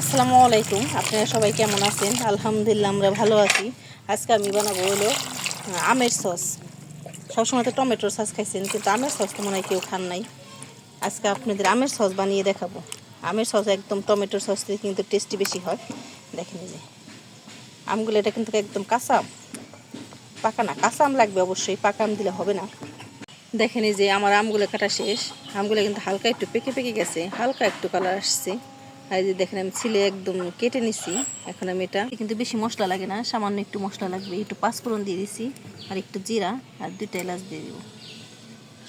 আসসালামু আলাইকুম। আপনারা সবাই কেমন আছেন? আলহামদুলিল্লাহ আমরা ভালো আছি। আজকে আমি বানাবো হলো আমের সস। সবসময় তো টমেটোর সস খাইছেন, কিন্তু আমের সস তো মনে হয় কেউ খান নাই। আজকে আপনাদের আমের সস বানিয়ে দেখাবো। আমের সস একদম টমেটোর সস থেকে কিন্তু টেস্টি বেশি হয়। দেখেন এই যে আমগুলো, এটা কিন্তু একদম কাঁচা আম, পাকা না। কাঁচা আম লাগবে অবশ্যই, পাকা আম দিলে হবে না। দেখেন এই যে আমার আমগুলো কাটা শেষ। আমগুলো কিন্তু হালকা একটু পেকে পেকে গেছে, হালকা একটু কালার আসছে। আর যে দেখেন আমি ছিলে একদম কেটে নিছি। এখন আমি এটা কিন্তু বেশি মশলা লাগে না, সামান্য একটু মশলা লাগবে। একটু পাঁচফোড়ন দিয়ে দিছি, আর একটু জিরা, আর 2টা এলাচ দিয়ে দিব।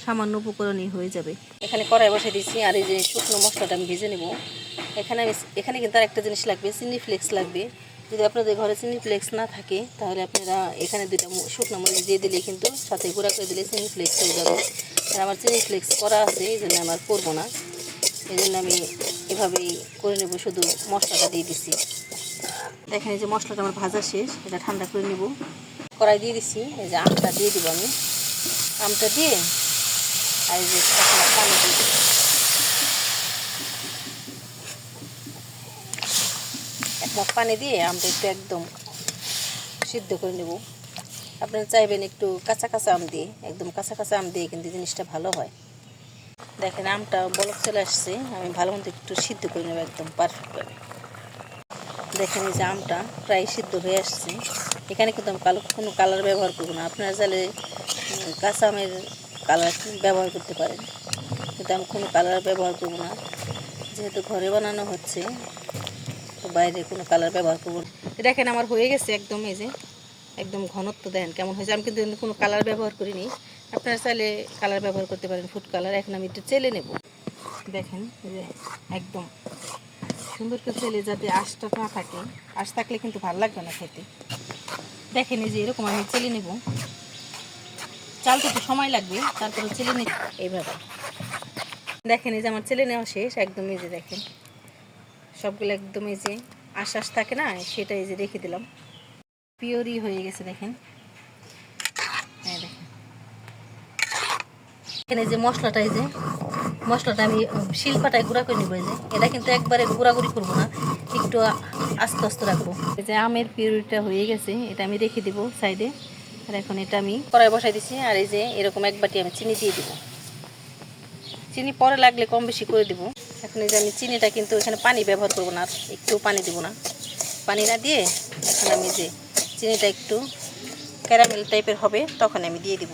সামান্য উপকরণই হয়ে যাবে। এখানে কড়াই বসে দিয়েছি, আর এই যে শুকনো মশলাটা আমি ভেজে নেব। এখানে কিন্তু আর একটা জিনিস লাগবে, চিনি ফ্লেক্স লাগবে। যদি আপনাদের ঘরে চিনি ফ্লেক্স না থাকে, তাহলে আপনারা এখানে 2টা শুকনো মরিচ দিয়ে দিলে কিন্তু সাথে গুঁড়া করে দিলে চিনি ফ্লেক্স হয়ে যাবে। আর আমার চিনি ফ্লেক্স করা আছে, এই জন্য আমার করবো না। এই জন্য আমি এভাবেই করে নেব, শুধু মশলাটা দিয়ে দিছি। দেখেন এই যে মশলাটা আমার ভাজা শেষ, এটা ঠান্ডা করে নেব। কড়াই দিয়ে দিছি, এই যে আমটা দিয়ে দিব আমি। আমটা দিয়ে আর এই যে পানি দিয়ে দিব। এক মগ পানি দিয়ে আমটা একটু একদম সিদ্ধ করে নেব। আপনারা চাইবেন একটু কাঁচা কাঁচা আম দিয়ে, একদম কাঁচা কাঁচা আম দিয়ে কিন্তু জিনিসটা ভালো হয়। দেখেন আমটা বলক চলে আসছে, আমি ভালো মতো একটু সিদ্ধ করে নেব একদম পারফেক্টভাবে। দেখেন এই যে আমটা প্রায় সিদ্ধ হয়ে আসছে। এখানে কিন্তু আমি কোনো কালার ব্যবহার করবো না। আপনারা চাইলে কাঁচা আমের কালার ব্যবহার করতে পারেন, কিন্তু আমি কোনো কালার ব্যবহার করবো না। যেহেতু ঘরে বানানো হচ্ছে, তো বাইরে কোনো কালার ব্যবহার করবো না। দেখেন আমার হয়ে গেছে একদম, এই যে একদম ঘনত্ব দেখেন কেমন হয়েছে। আমি কিন্তু কোনো কালার ব্যবহার করিনি। আপনারা চাইলে কালার ব্যবহার করতে পারেন, ফুড কালার। এখন আমি একটু চেলে নেব। দেখেন এই যে একদম সুন্দর করে চেলে, যাতে আঁশটা না থাকে। আঁশ থাকলে কিন্তু ভালো লাগবে না খেতে। দেখেন এই যে এরকম আমি চেলে নেব। চালতে একটু সময় লাগবে, তারপরে চেলে নিতে এইভাবে। দেখেন এই যে আমার চেলে নেওয়া শেষ একদম। এই যে দেখেন সবগুলো একদম এই যে আঁশ থাকে না, সেটা এই যে রেখে দিলাম। পিওরই হয়ে গেছে দেখেন। হ্যাঁ দেখেন এখানে যে মশলাটা, এই যে মশলাটা আমি শিলপাটায় গুঁড়া করে নিব। এই যে এটা কিন্তু একবারে গুঁড়াগুড়ি করবো না, একটু আস্তে আস্তে রাখবো। এই যে আমের পিউরিটা হয়ে গেছে, এটা আমি রেখে দিব সাইডে। আর এখন এটা আমি কড়াই বসাই দিচ্ছি, আর এই যে এরকম এক বাটি আমি চিনি দিয়ে দিব। চিনি পরে লাগলে কম বেশি করে দিব। এখন এই যে আমি চিনিটা কিন্তু এখানে পানি ব্যবহার করবো না, একটু পানি দিব না। পানি না দিয়ে এখন আমি যে চিনিটা একটু ক্যারামেল টাইপের হবে, তখন আমি দিয়ে দিব।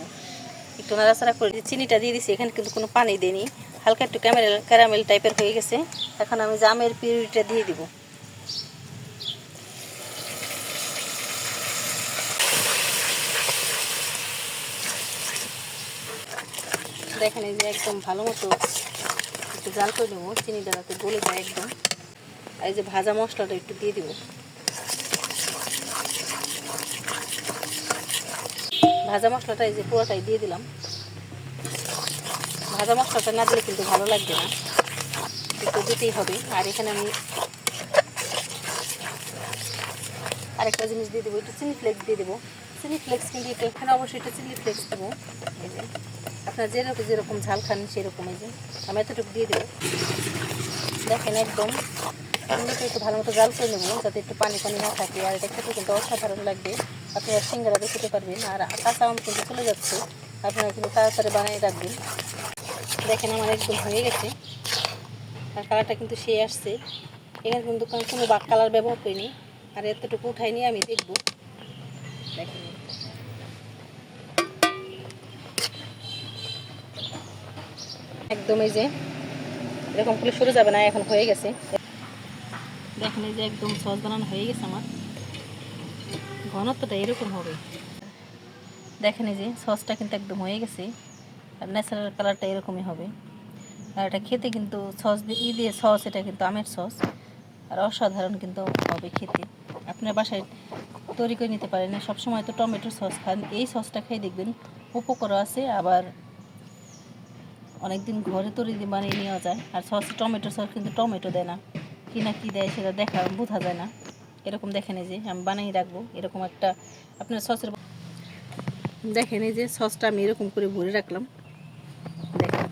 একটু নাড়াচাড়া করে চিনিটা দিয়ে দিচ্ছি। এখানে কিন্তু কোনো পানি দিইনি, হালকা একটু ক্যারামেল টাইপের হয়ে গেছে। এখন আমি জামের পিউরিটা দিয়ে দিব। দেখেন এই যে একদম ভালো মতো একটু জাল করে নেবো, চিনিটা যাতে গলে যায় একদম। আর এই যে ভাজা মশলাটা একটু দিয়ে দিব। ভাজা মশলাটা এই যে পুরোটাই দিয়ে দিলাম। ভাজা মশলাটা না দিলে কিন্তু ভালো লাগবে না, একটু দিতেই হবে। আর এখানে আমি আরেকটা জিনিস দিয়ে দেবো, একটু চিলি ফ্লেক্স দিয়ে দেবো। চিলি ফ্লেক্স কিন্তু এখানে অবশ্যই একটু চিলি ফ্লেক্স দেবো। এই যে আপনার যেরকম ঝাল খান সেরকম, এই যে আমি এতটুকু দিয়ে দেবো। দেখেন একদম একটু ভালো মতো জাল করে নেবো, যাতে একটু পানি পানি না থাকে। আর এটা খেতে কিন্তু অসাধারণ লাগবে। আপনারা সিঙ্গারা দিয়ে খেতে পারবেন। আর কাঁচা আম কিন্তু চলে যাচ্ছে, আপনারা কিন্তু তাড়াতাড়ি বানিয়ে রাখবেন। দেখেন আমার একদম হয়ে গেছে, আর কালারটা কিন্তু সে আসছে। এখানে কিন্তু কোনো কালার ব্যবহার করিনি। আর এতটুকু উঠাই নিয়ে আমি দেখব। দেখেন একদম এই যে এরকম করে সরে যাবে না, এখন হয়ে গেছে। দেখেন এই যে একদম সস বানানো হয়ে গেছে আমার। ঘনত্বটা এরকম হবে। দেখেন এই যে সসটা কিন্তু একদম হয়ে গেছে, আর ন্যাচারাল কালারটা এরকমই হবে। আর এটা খেতে কিন্তু সস দিয়ে সস, এটা কিন্তু আমের সস, আর অসাধারণ কিন্তু হবে খেতে। আপনার বাসায় তৈরি করে নিতে পারেন। সবসময় তো টমেটো সস খান, এই সসটা খেয়ে দেখবেন উপকারও আছে, আবার অনেকদিন ঘরে তৈরি বানিয়ে নেওয়া যায়। আর সস টমেটো সস কিন্তু টমেটো দেয় না, কি না কি দেয় সেটা বোঝা যায় না। এরকম দেখেন এই যে আমি বানিয়ে রাখবো এরকম একটা আপনার সসের। দেখেন এই যে সসটা আমি এরকম করে ভরে রাখলাম। দেখেন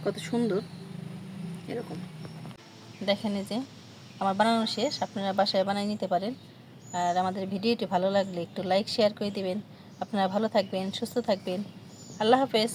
কত সুন্দর এরকম। দেখেন এই যে আমার বানানো শেষ, আপনারা বাসায় বানিয়ে নিতে পারেন। আর আমাদের ভিডিওটি ভালো লাগলে একটু লাইক শেয়ার করে দিবেন। আপনারা ভালো থাকবেন, সুস্থ থাকবেন। আল্লাহ হাফেজ।